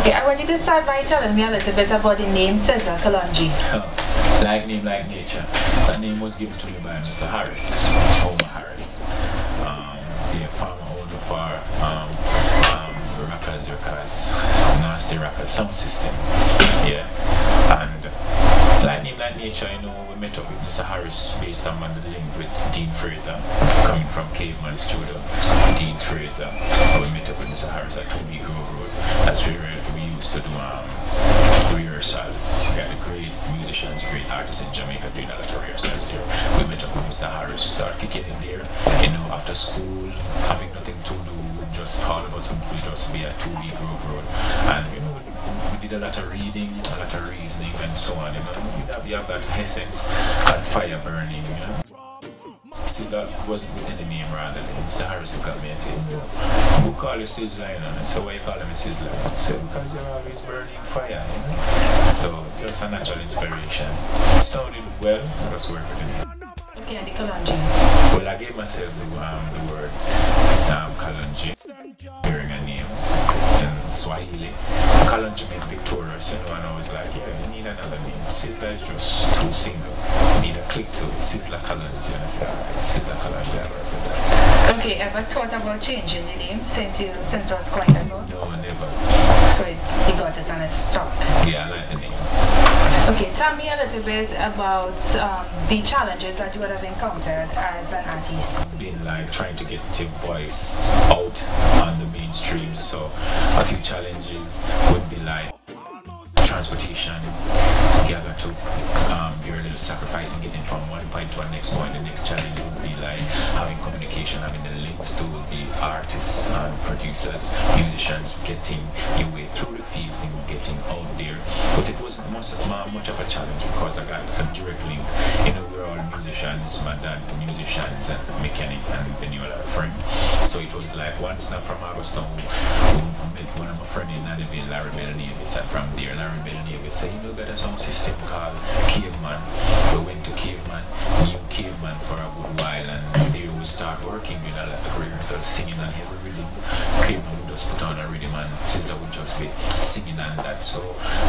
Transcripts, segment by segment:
Okay, I want you to start by telling me a little bit about the name Sizzla Kalonji. Like name, like nature. That name was given to me by Mr. Harris, Homer Harris. The farmer owner for Rappers Records, Nasty Rappers Sound System. Yeah. And like name, like nature, you know, we met up with Mr. Harris based on the link with Dean Fraser, coming from Caveman Studio. Dean Fraser. We met up with Mr. Harris at 2 Grove Road. That's where we used to do rehearsals. We had great musicians, great artists in Jamaica doing a lot of rehearsals there. We met up with Mr. Harris, we started kicking in there, you know, after school, having nothing to do, just all of us would just be at 2 Grove Road. And you know, we did a lot of reading, a lot of reasoning and so on, you know. We have that essence and fire burning, you know. Sizzla wasn't with any name rather. Mr. Harris looked at me and said, "Who call you Sizzla?" You know? And I said, "Why you call me Sizzla?" I said, "Because you're always burning fire." You know? So it's just a natural inspiration. Sounded well, I just worked with it. Okay, and the Kalonji. Well, I gave myself the word Kalonji, hearing a name in Swahili. Kalonji meant victorious, you know, and I was like, yeah, you need another name. Sizzla is just too single. You need a click to it. Sizzla Kalonji. And I said, alright, Sizzla Kalonji, I work with that. Okay, ever thought about changing the name since it was quite ago? No, never. So you got it and it's stuck? Yeah, I like the name. Okay, tell me a little bit about the challenges that you would have encountered as an artist. Been like trying to get your voice out on the mainstream, so a few challenges would be like transportation. You got to be a little sacrifice in getting from one point to the next point. The next challenge would be like having communication, having the links to these artists and producers, musicians, getting your way through the fields and getting out there. But it wasn't much of a challenge because I got a direct link. You know, we're all musicians, my dad musicians and mechanic and then you are a friend. So it was like one snap from Auguston who met one of my friends in Nadivill, Larry Bell Davis, and from there Larry Bell Davis said, you know, got a sound system called Caveman. We went to Caveman, knew Caveman for a good while, and there we start working with a lot of rehearsals, singing on heavy rhythm. Caveman would just put on a rhythm and Sizzla would just be singing on that. So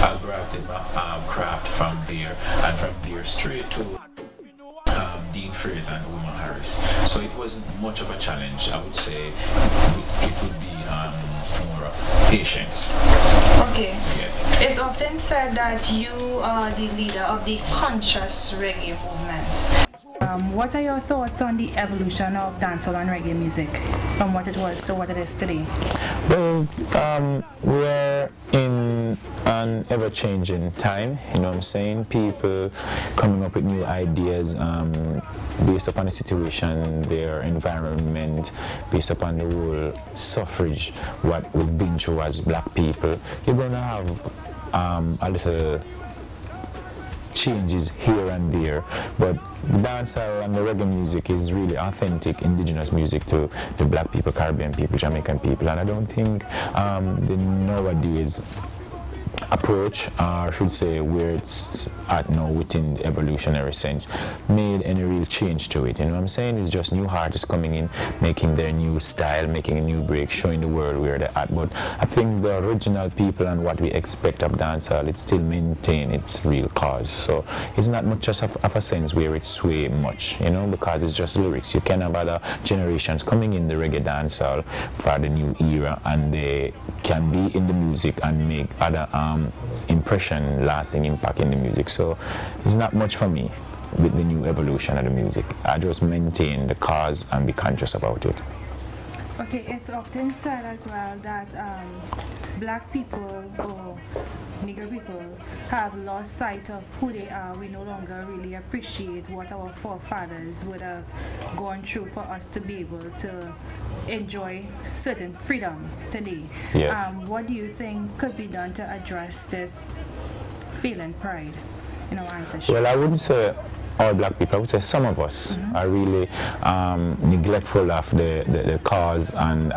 I brought in my craft from there, and from there straight to Dean Fraser and Homer Harris. So it wasn't much of a challenge. I would say it would be more of patience. Okay. Yes. It's often said that you are the leader of the conscious reggae movement. What are your thoughts on the evolution of dancehall and reggae music from what it was to what it is today? Well, we're in an ever-changing time, you know what I'm saying? People coming up with new ideas based upon the situation, their environment, based upon the whole suffrage, what we've been through as black people. You're going to have a little changes here and there, but the dancehall and the reggae music is really authentic indigenous music to the black people, Caribbean people, Jamaican people, and I don't think the nowadays approach, or I should say where it's at now within the evolutionary sense, made any real change to it. You know what I'm saying? It's just new artists coming in, making their new style, making a new break, showing the world where they're at. But I think the original people and what we expect of dancehall, it still maintain its real cause. So it's not much just of a sense where it sway much, you know, because it's just lyrics. You can have other generations coming in the reggae dancehall for the new era, and they can be in the music and make other impression, lasting impact in the music. So it's not much for me with the new evolution of the music. I just maintain the cause and be conscious about it. Okay, it's often said as well that black people or Negro people have lost sight of who they are. We no longer really appreciate what our forefathers would have gone through for us to be able to enjoy certain freedoms today. Yes. What do you think could be done to address this feeling pride in our ancestry? Well, I wouldn't say all black people, I would say some of us are really neglectful of the cause and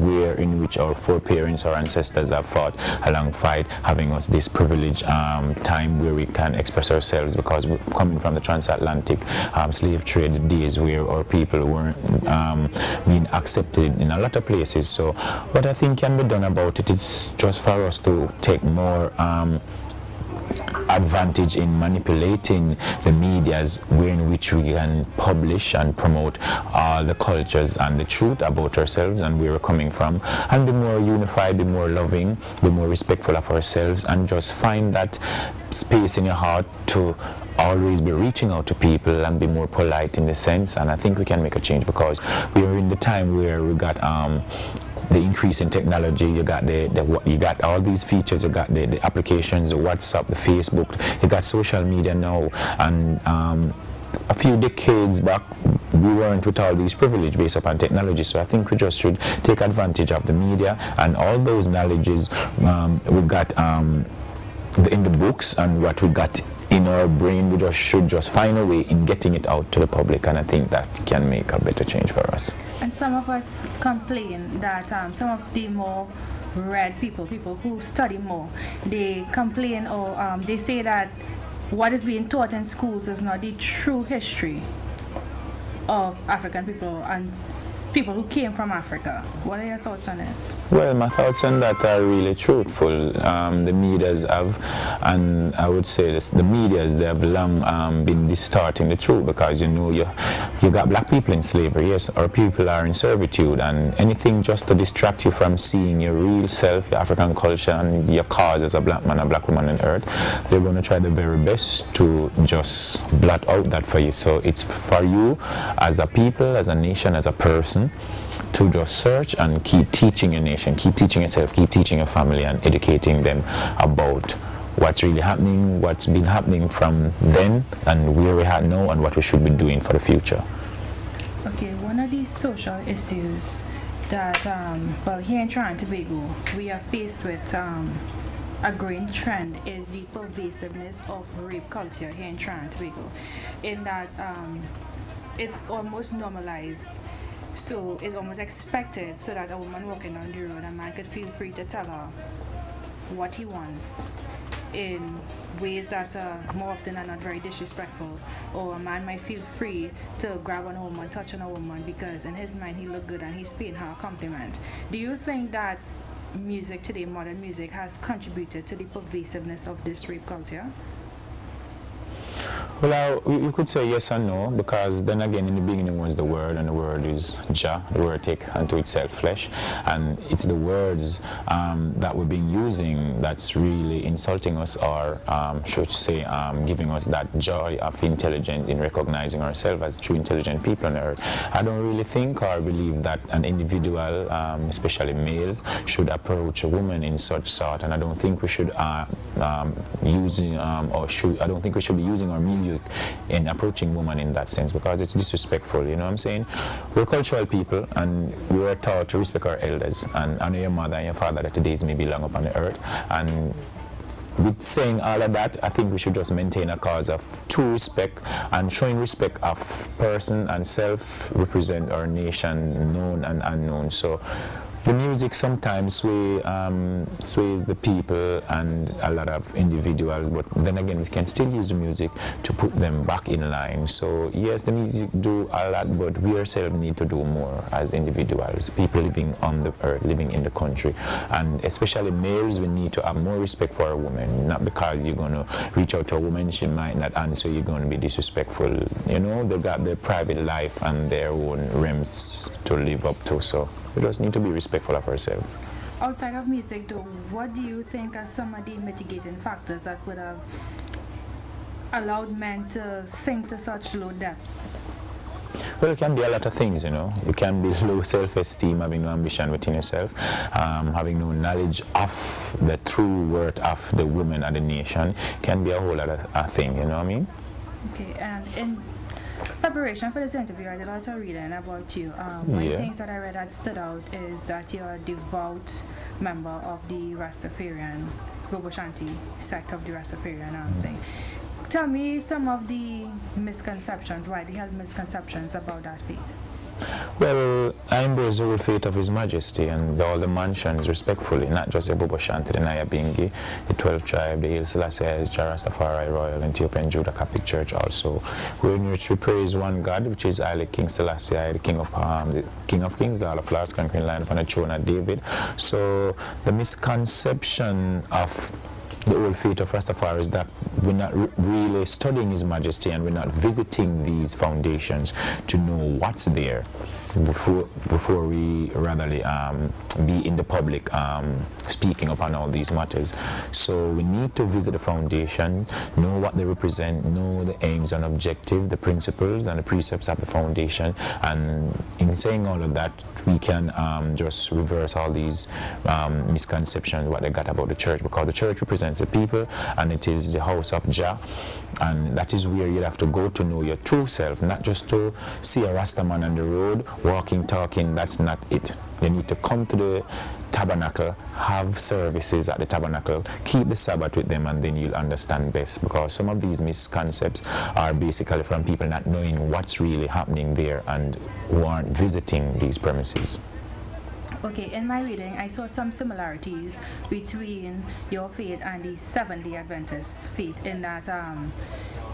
where in which our foreparents or ancestors have fought alongside having us this privileged time where we can express ourselves, because we're coming from the transatlantic slave trade days where our people weren't being accepted in a lot of places. So what I think can be done about it is just for us to take more advantage in manipulating the medias way in which we can publish and promote all the cultures and the truth about ourselves and where we're coming from, and be more unified, be more loving, be more respectful of ourselves, and just find that space in your heart to always be reaching out to people and be more polite in the sense. And I think we can make a change, because we are in the time where we got the increase in technology. You got you got all these features. You got the applications, the WhatsApp, the Facebook. You got social media now, and a few decades back we weren't with all these privileges based upon technology. So I think we just should take advantage of the media and all those knowledges we got in the books and what we got in our brain. We should just find a way in getting it out to the public, and I think that can make a better change for us. And some of us complain that some of the more read people who study more, they complain or they say that what is being taught in schools is not the true history of African people and people who came from Africa. What are your thoughts on this? Well, my thoughts on that are really truthful. The medias have, and I would say this, the medias, they have long been distorting the truth, because you know you got black people in slavery. Yes, our people are in servitude, and anything just to distract you from seeing your real self, your African culture, and your cause as a black man, a black woman on earth, they're going to try their very best to just blot out that for you. So it's for you as a people, as a nation, as a person, to just search and keep teaching your nation, keep teaching yourself, keep teaching your family, and educating them about what's really happening, what's been happening from then, and where we're at now, and what we should be doing for the future. Okay, one of these social issues that, well, here in Trinidad and Tobago, we are faced with a growing trend is the pervasiveness of rape culture here in Trinidad and Tobago, in that it's almost normalized. So it's almost expected, so that a woman walking down the road, a man could feel free to tell her what he wants in ways that are more often than not very disrespectful. Or a man might feel free to grab on a woman, touch on a woman, because in his mind he looked good and he's paying her a compliment. Do you think that music today, modern music, has contributed to the pervasiveness of this rape culture? Well, you could say yes and no, because then again, in the beginning was the word, and the word is Jah. The word take unto itself flesh, and it's the words that we've been using that's really insulting us, or should say giving us that joy of intelligence in recognizing ourselves as true intelligent people on earth. I don't really think or believe that an individual, especially males, should approach a woman in such sort, and I don't think we should I don't think we should be using our music in approaching women in that sense, because it's disrespectful. You know what I'm saying? We're cultural people, and we were taught to respect our elders and honor your mother and your father that the days may be long upon the earth. And with saying all of that, I think we should just maintain a cause of true respect, and showing respect of person and self represent our nation, known and unknown. So the music sometimes sways the people and a lot of individuals, but then again we can still use the music to put them back in line. So yes, the music do a lot, but we ourselves need to do more as individuals, people living on the earth, living in the country, and especially males. We need to have more respect for a woman, not because you're going to reach out to a woman, she might not answer, you're going to be disrespectful. You know, they got their private life and their own realms to live up to, so we just need to be respectful of ourselves. Outside of music though, what do you think are some of the mitigating factors that would have allowed men to sink to such low depths? Well, it can be a lot of things, you know. You can be low self-esteem, having no ambition within yourself, having no knowledge of the true worth of the woman and the nation. Can be a whole lot of thing, you know what I mean? Okay, and in preparation for this interview, I did a lot of reading about you. One of the things that I read that stood out is that you're a devout member of the Rastafarian, Bobo Shanti sect of the Rastafarian thing. Tell me some of the misconceptions, why do you have misconceptions about that faith? Well, I embrace the whole fate of His Majesty and all the mansions respectfully, not just the Bobo Shanti, the Naya Bingi, the 12th tribe, the Haile Selassie, the Rastafari Royal, Ethiopian Judah Catholic Church also, in which we praise one God, which is Haile King Selassie, the King of Kings, the Lord of Lords, conquering lion upon the throne of David. So the misconception of the whole fate of Rastafari is that we're not really studying His Majesty and we're not visiting these foundations to know what's there before we rather be in the public speaking upon all these matters. So we need to visit the foundation, know what they represent, know the aims and objectives, the principles and the precepts of the foundation, and in saying all of that, we can just reverse all these misconceptions what they got about the church, because the church represents the people and it is the house of Jah, and that is where you have to go to know your true self, not just to see a Rasta man on the road walking, talking. That's not it. You need to come to the tabernacle, have services at the tabernacle, keep the Sabbath with them, and then you'll understand best, because some of these misconceptions are basically from people not knowing what's really happening there and who aren't visiting these premises. Okay, in my reading, I saw some similarities between your faith and the Seventh-day Adventist faith, in that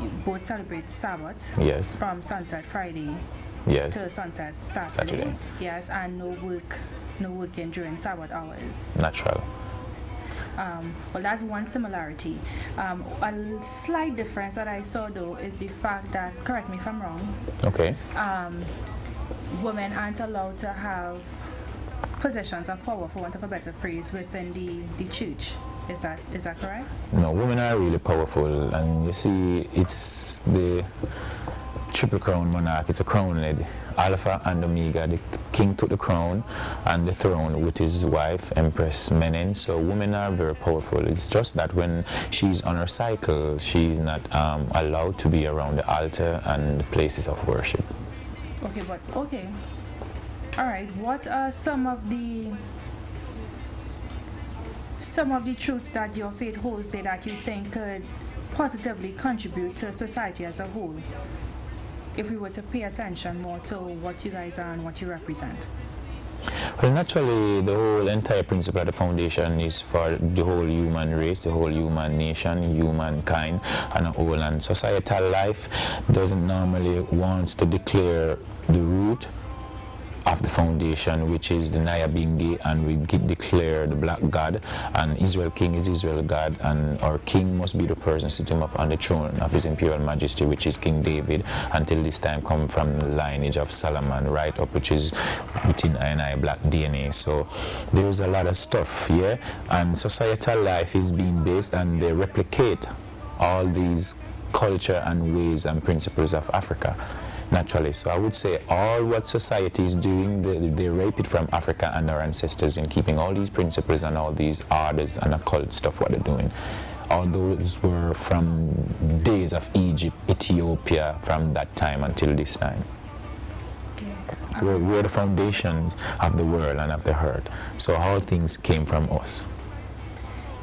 you both celebrate Sabbath, yes, from sunset Friday, yes, to sunset Saturday. Yes, and no working during Sabbath hours. Natural. Well, that's one similarity. A slight difference that I saw, though, is the fact that, correct me if I'm wrong, okay, women aren't allowed to have positions of power, for want of a better phrase, within the church. Is that correct? No, women are really powerful, and you see, it's the triple crown monarch. It's a crown led Alpha and Omega. The king took the crown and the throne with his wife, Empress Menen. So women are very powerful. It's just that when she's on her cycle, she's not allowed to be around the altar and places of worship. Okay. All right. What are some of the truths that your faith holds there that you think could positively contribute to society as a whole, if we were to pay attention more to what you guys are and what you represent? Well, naturally, the whole entire principle of the foundation is for the whole human race, the whole human nation, humankind, and a whole. And societal life doesn't normally want to declare the root of the foundation, which is the Naya Bingi, and we declare the black God, and Israel King is Israel God, and our king must be the person sitting up on the throne of His Imperial Majesty, which is King David, until this time come from the lineage of Solomon right up, which is within I black DNA. So there's a lot of stuff here, and societal life is being based, and they replicate all these culture and ways and principles of Africa. Naturally, so I would say all what society is doing, they rape it from Africa and our ancestors in keeping all these principles and all these orders and occult stuff what they're doing. All those were from days of Egypt, Ethiopia, from that time until this time. We're the foundations of the world and of the earth. So all things came from us.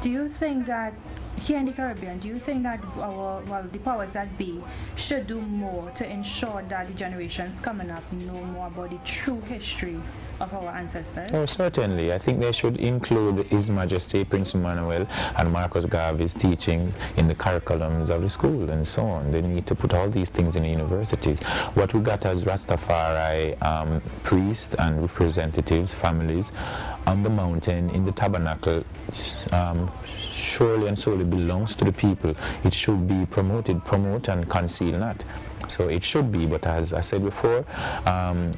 Do you think that here in the Caribbean, do you think that the powers that be should do more to ensure that the generations coming up know more about the true history of our ancestors? Oh, certainly. I think they should include His Majesty Prince Emmanuel and Marcus Garvey's teachings in the curriculums of the school and so on. They need to put all these things in the universities. What we got as Rastafari priests and representatives, families, on the mountain, in the tabernacle, surely and solely belongs to the people. It should be promoted, promote and conceal not. So it should be, but as I said before,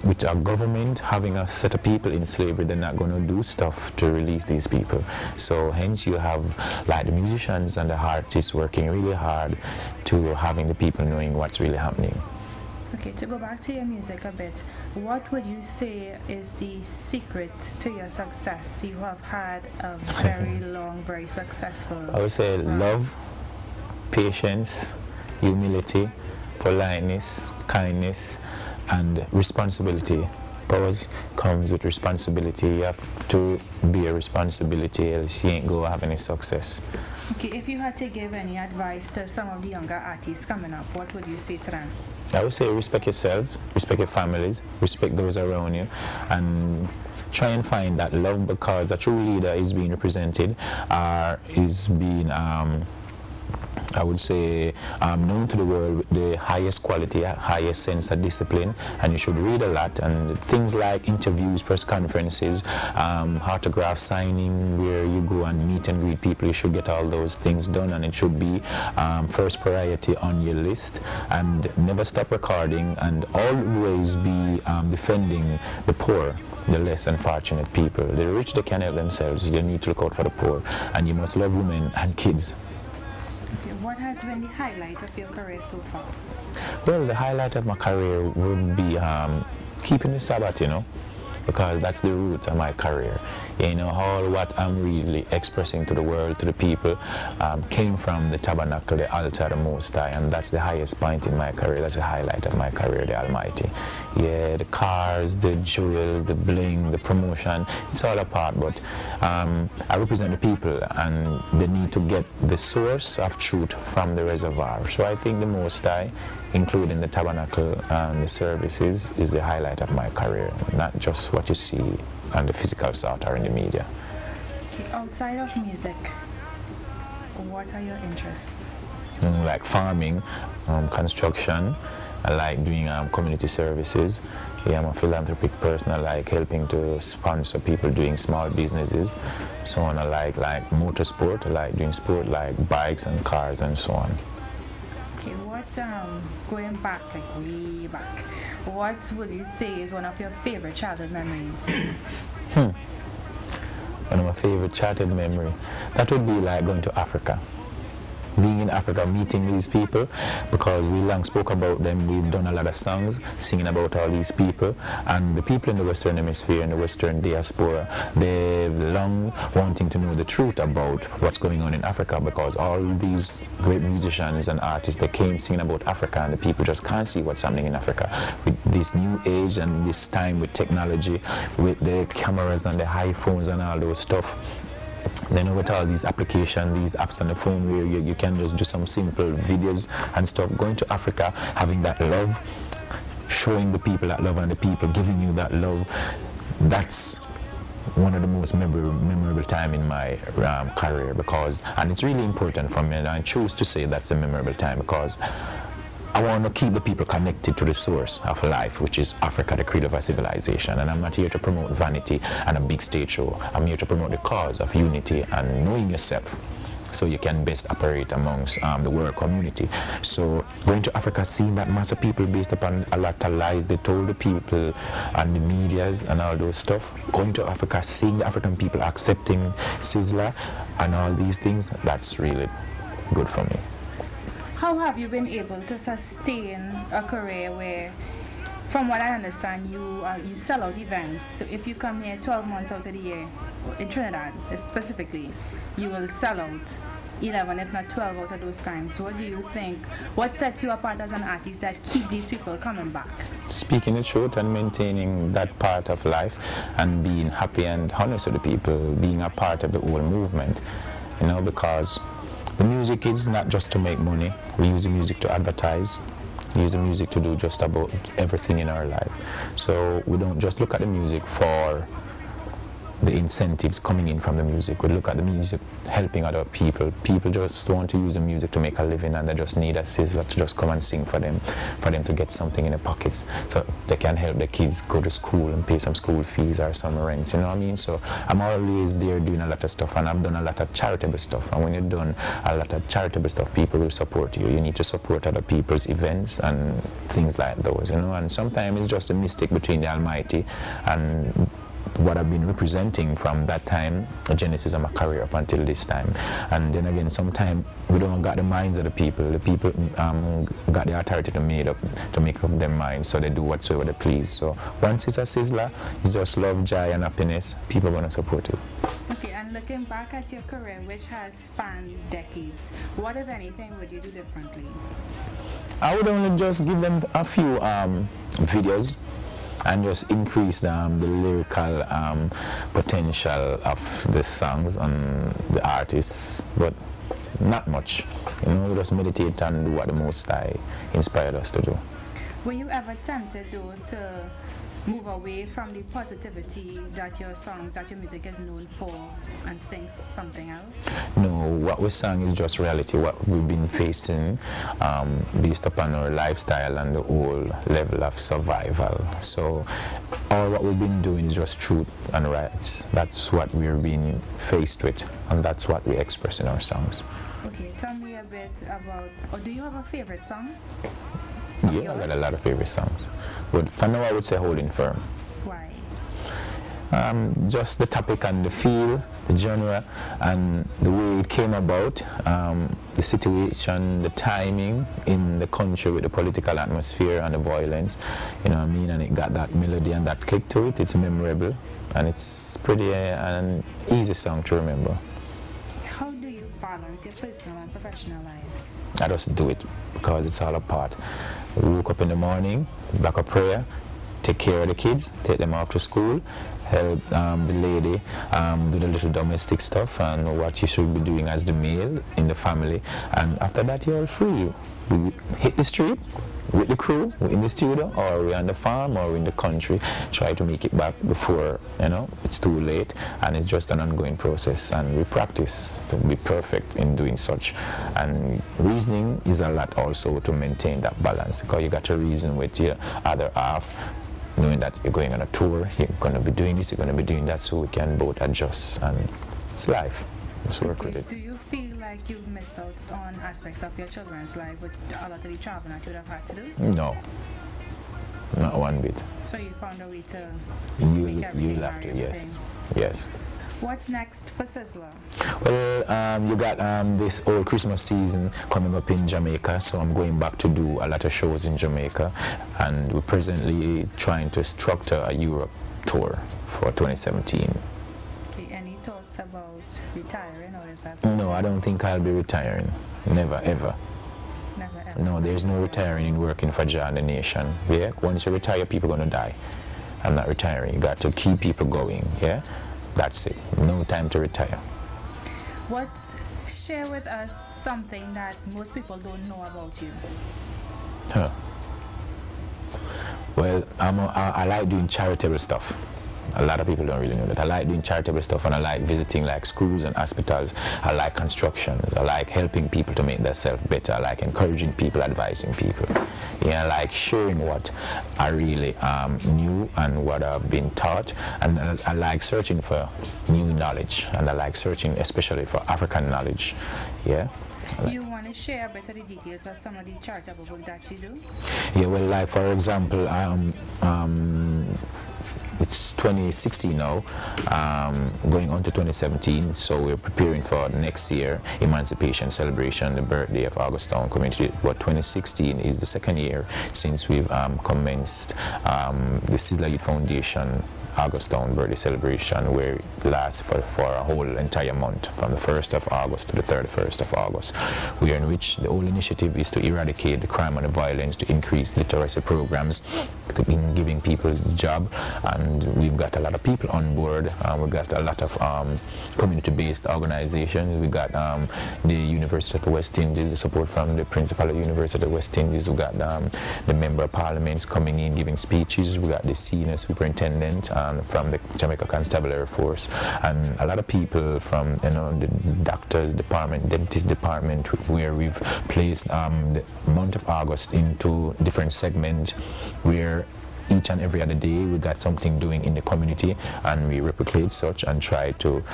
with our government having a set of people in slavery, they're not going to do stuff to release these people. So hence you have like the musicians and the artists working really hard to having the people knowing what's really happening. Okay, to go back to your music a bit, what would you say is the secret to your success? You have had a very long, very successful... I would say love, patience, humility, politeness, kindness, and responsibility. Power comes with responsibility. You have to be a responsibility, else you ain't going to have any success. Okay, if you had to give any advice to some of the younger artists coming up, what would you say to them? I would say respect yourselves, respect your families, respect those around you, and try and find that love, because a true leader is being represented, is being I would say known to the world with the highest quality, highest sense of discipline, and you should read a lot. And things like interviews, press conferences, autograph signing, where you go and meet and greet people, you should get all those things done, and it should be first priority on your list. And never stop recording, and always be defending the poor, the less unfortunate people. The rich, they can help themselves. They need to look out for the poor, and you must love women and kids. What has been the highlight of your career so far? Well, the highlight of my career would be keeping the Sabbath, because that's the root of my career. All what I'm really expressing to the world, to the people, came from the tabernacle, the altar, the Most High, and that's the highest point in my career. That's the highlight of my career, the Almighty. Yeah, the cars, the jewels, the bling, the promotion, it's all a part, but I represent the people, and they need to get the source of truth from the reservoir. So I think the Most High, including the tabernacle and the services, is the highlight of my career, not just what you see on the physical sort or in the media. Okay, outside of music, what are your interests? Like farming, construction. I like doing community services. Yeah, I'm a philanthropic person. I like helping to sponsor people doing small businesses. So on, I like motorsport. I like doing sport like bikes and cars and so on. Okay, what, going back, like way back, what would you say is one of your favorite childhood memories? One of my favorite childhood memories, that would be like going to Africa. Being in Africa, meeting these people, because we long spoke about them. We've done a lot of songs singing about all these people, and the people in the Western Hemisphere and the Western diaspora, they're long wanting to know the truth about what's going on in Africa, because all these great musicians and artists, they came singing about Africa, and the people just can't see what's happening in Africa. With this new age and this time with technology, with the cameras and the iPhones and all those stuff, then with all these applications, these apps on the phone, where you can just do some simple videos and stuff, going to Africa, having that love, showing the people that love and the people giving you that love, that's one of the most memorable time in my career, because, and it's really important for me, and I choose to say that's a memorable time, because I want to keep the people connected to the source of life, which is Africa, the creed of our civilization. And I'm not here to promote vanity and a big stage show. I'm here to promote the cause of unity and knowing yourself, so you can best operate amongst the world community. So going to Africa, seeing that mass of people based upon a lot of lies they told the people and the medias and all those stuff, going to Africa, seeing the African people accepting Sizzla and all these things, that's really good for me. How have you been able to sustain a career where, from what I understand, you sell out events? So if you come here 12 months out of the year, in Trinidad specifically, you will sell out 11 if not 12 out of those times. What do you think, what sets you apart as an artist that keep these people coming back? Speaking the truth and maintaining that part of life, and being happy and honest with the people, being a part of the whole movement, because the music is not just to make money. We use the music to advertise. We use the music to do just about everything in our life. So we don't just look at the music for the incentives coming in from the music. We look at the music helping other people. People just want to use the music to make a living, and they just need a Sizzla to just come and sing for them to get something in their pockets, so they can help the kids go to school and pay some school fees or some rent, you know what I mean? So I'm always there doing a lot of stuff, and I've done a lot of charitable stuff, and when you've done a lot of charitable stuff, people will support you. You need to support other people's events and things like those, and sometimes it's just a mistake between the Almighty and what I've been representing from that time, the genesis of my career up until this time. And then again, sometimes we don't got the minds of the people. The people got the authority to make up their minds, so they do whatsoever they please. So once it's a Sizzla, it's just love, joy, and happiness. People are going to support you. Okay, and looking back at your career, which has spanned decades, what, if anything, would you do differently? I would only just give them a few videos, and just increase the lyrical potential of the songs and the artists. But Not much. You know, we just meditate and do what the Most High inspired us to do. Were you ever tempted though to move away from the positivity that your songs, that your music is known for, and sing something else? No, what we sang is just reality, what we've been facing based upon our lifestyle and the whole level of survival. So all what we've been doing is just truth and rights. That's what we're being faced with, and that's what we express in our songs. Okay, tell me a bit about, or do you have a favorite song? Yeah, I got a lot of favorite songs. But for now, I would say Holding Firm. Why? Just the topic and the feel, the genre, and the way it came about, the situation, the timing in the country with the political atmosphere and the violence, you know what I mean? And it got that melody and that click to it. It's memorable, and it's pretty an easy song to remember. How do you balance your personal and professional lives? I just do it because it's all a part. We woke up in the morning, back up prayer, take care of the kids, take them off to school, help the lady do the little domestic stuff and what you should be doing as the male in the family. And after that, you're all free. We hit the street with the crew, we're in the studio, or we're on the farm, or we're in the country, try to make it back before, you know, it's too late. And it's just an ongoing process, and we practice to be perfect in doing such. And reasoning is a lot also to maintain that balance, because you got to reason with your other half, knowing that you're going on a tour, you're going to be doing this, you're going to be doing that, so we can both adjust, and it's life. Just work with it. Do you feel like you've missed out on aspects of your children's life with a lot of the traveling that you would have had to do? No, not one bit. So you found a way to You'll have to, yes. Yes. What's next for Sizzla? Well, you got this whole Christmas season coming up in Jamaica, so I'm going back to do a lot of shows in Jamaica, and we're presently trying to structure a Europe tour for 2017. Okay, any thoughts about retiring, or is that? No, I don't think I'll be retiring. Never, ever. Never ever. No, there's no retiring in working for Jah and the nation. Yeah, once you retire, people are going to die. I'm not retiring. You got to keep people going. Yeah, that's it. No time to retire. Share with us something that most people don't know about you. Huh. Well, I like doing charitable stuff. A lot of people don't really know that. I like doing charitable stuff, and I like visiting like schools and hospitals. I like constructions. I like helping people to make themselves better. I like encouraging people, advising people. Yeah, I like sharing what I really knew and what I've been taught. And I like searching for new knowledge, and I like searching especially for African knowledge. Yeah. You want to share a bit of the details of some of the charitable work that you do? Yeah, well, like for example, it's 2016 now, going on to 2017, so we're preparing for next year Emancipation Celebration, the birthday of Augustown community. But 2016 is the second year since we've commenced the Sizzla Youth Foundation Augustown birthday celebration, where it lasts for a whole entire month, from the 1st of August to the 31st of August, where in which the whole initiative is to eradicate the crime and the violence, to increase literacy programs, to giving people a job. And we've got a lot of people on board. We've got a lot of community-based organizations. We got the University of the West Indies, the support from the principal of the University of the West Indies. We got the member of parliaments coming in giving speeches. We got the senior superintendent from the Jamaica Constabulary Force, and a lot of people from, you know, the doctors department, dentist department, where we've placed the month of August into different segments, where each and every other day we got something doing in the community, and we replicate such and try to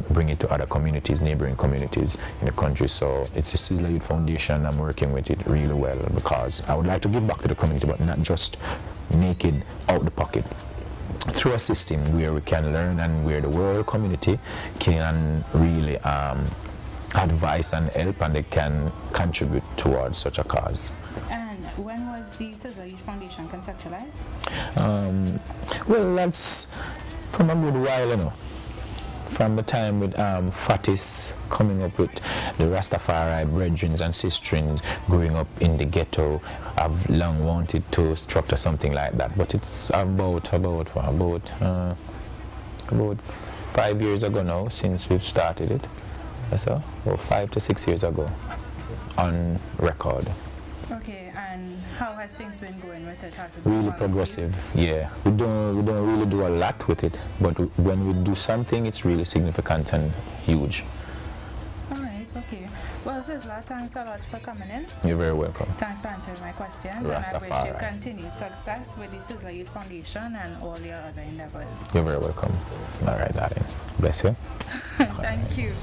bring it to other communities, neighboring communities in the country. So it's a Sizzla Youth Foundation. I'm working with it really well, because I would like to give back to the community, but not just make it out the pocket, through a system where we can learn and where the world community can really advise and help, and they can contribute towards such a cause. And when was the Sizzla Youth Foundation conceptualized? Well, that's from a good while, you know. From the time with Fatis coming up with the Rastafari brethren and sisters growing up in the ghetto, I've long wanted to structure something like that. But it's about 5 years ago now since we've started it. So, about 5 to 6 years ago, on record. Okay, and how has things been going with it? Has it Really been progressive, yeah. We don't really do a lot with it, but when we do something, it's really significant and huge. Alright, okay. Well, Sizzla, thanks a lot for coming in. You're very welcome. Thanks for answering my questions. Rastafari. And I wish you continued success with the Sizzla Youth Foundation and all your other endeavors. You're very welcome. All right, darling. Bless you. Thank you.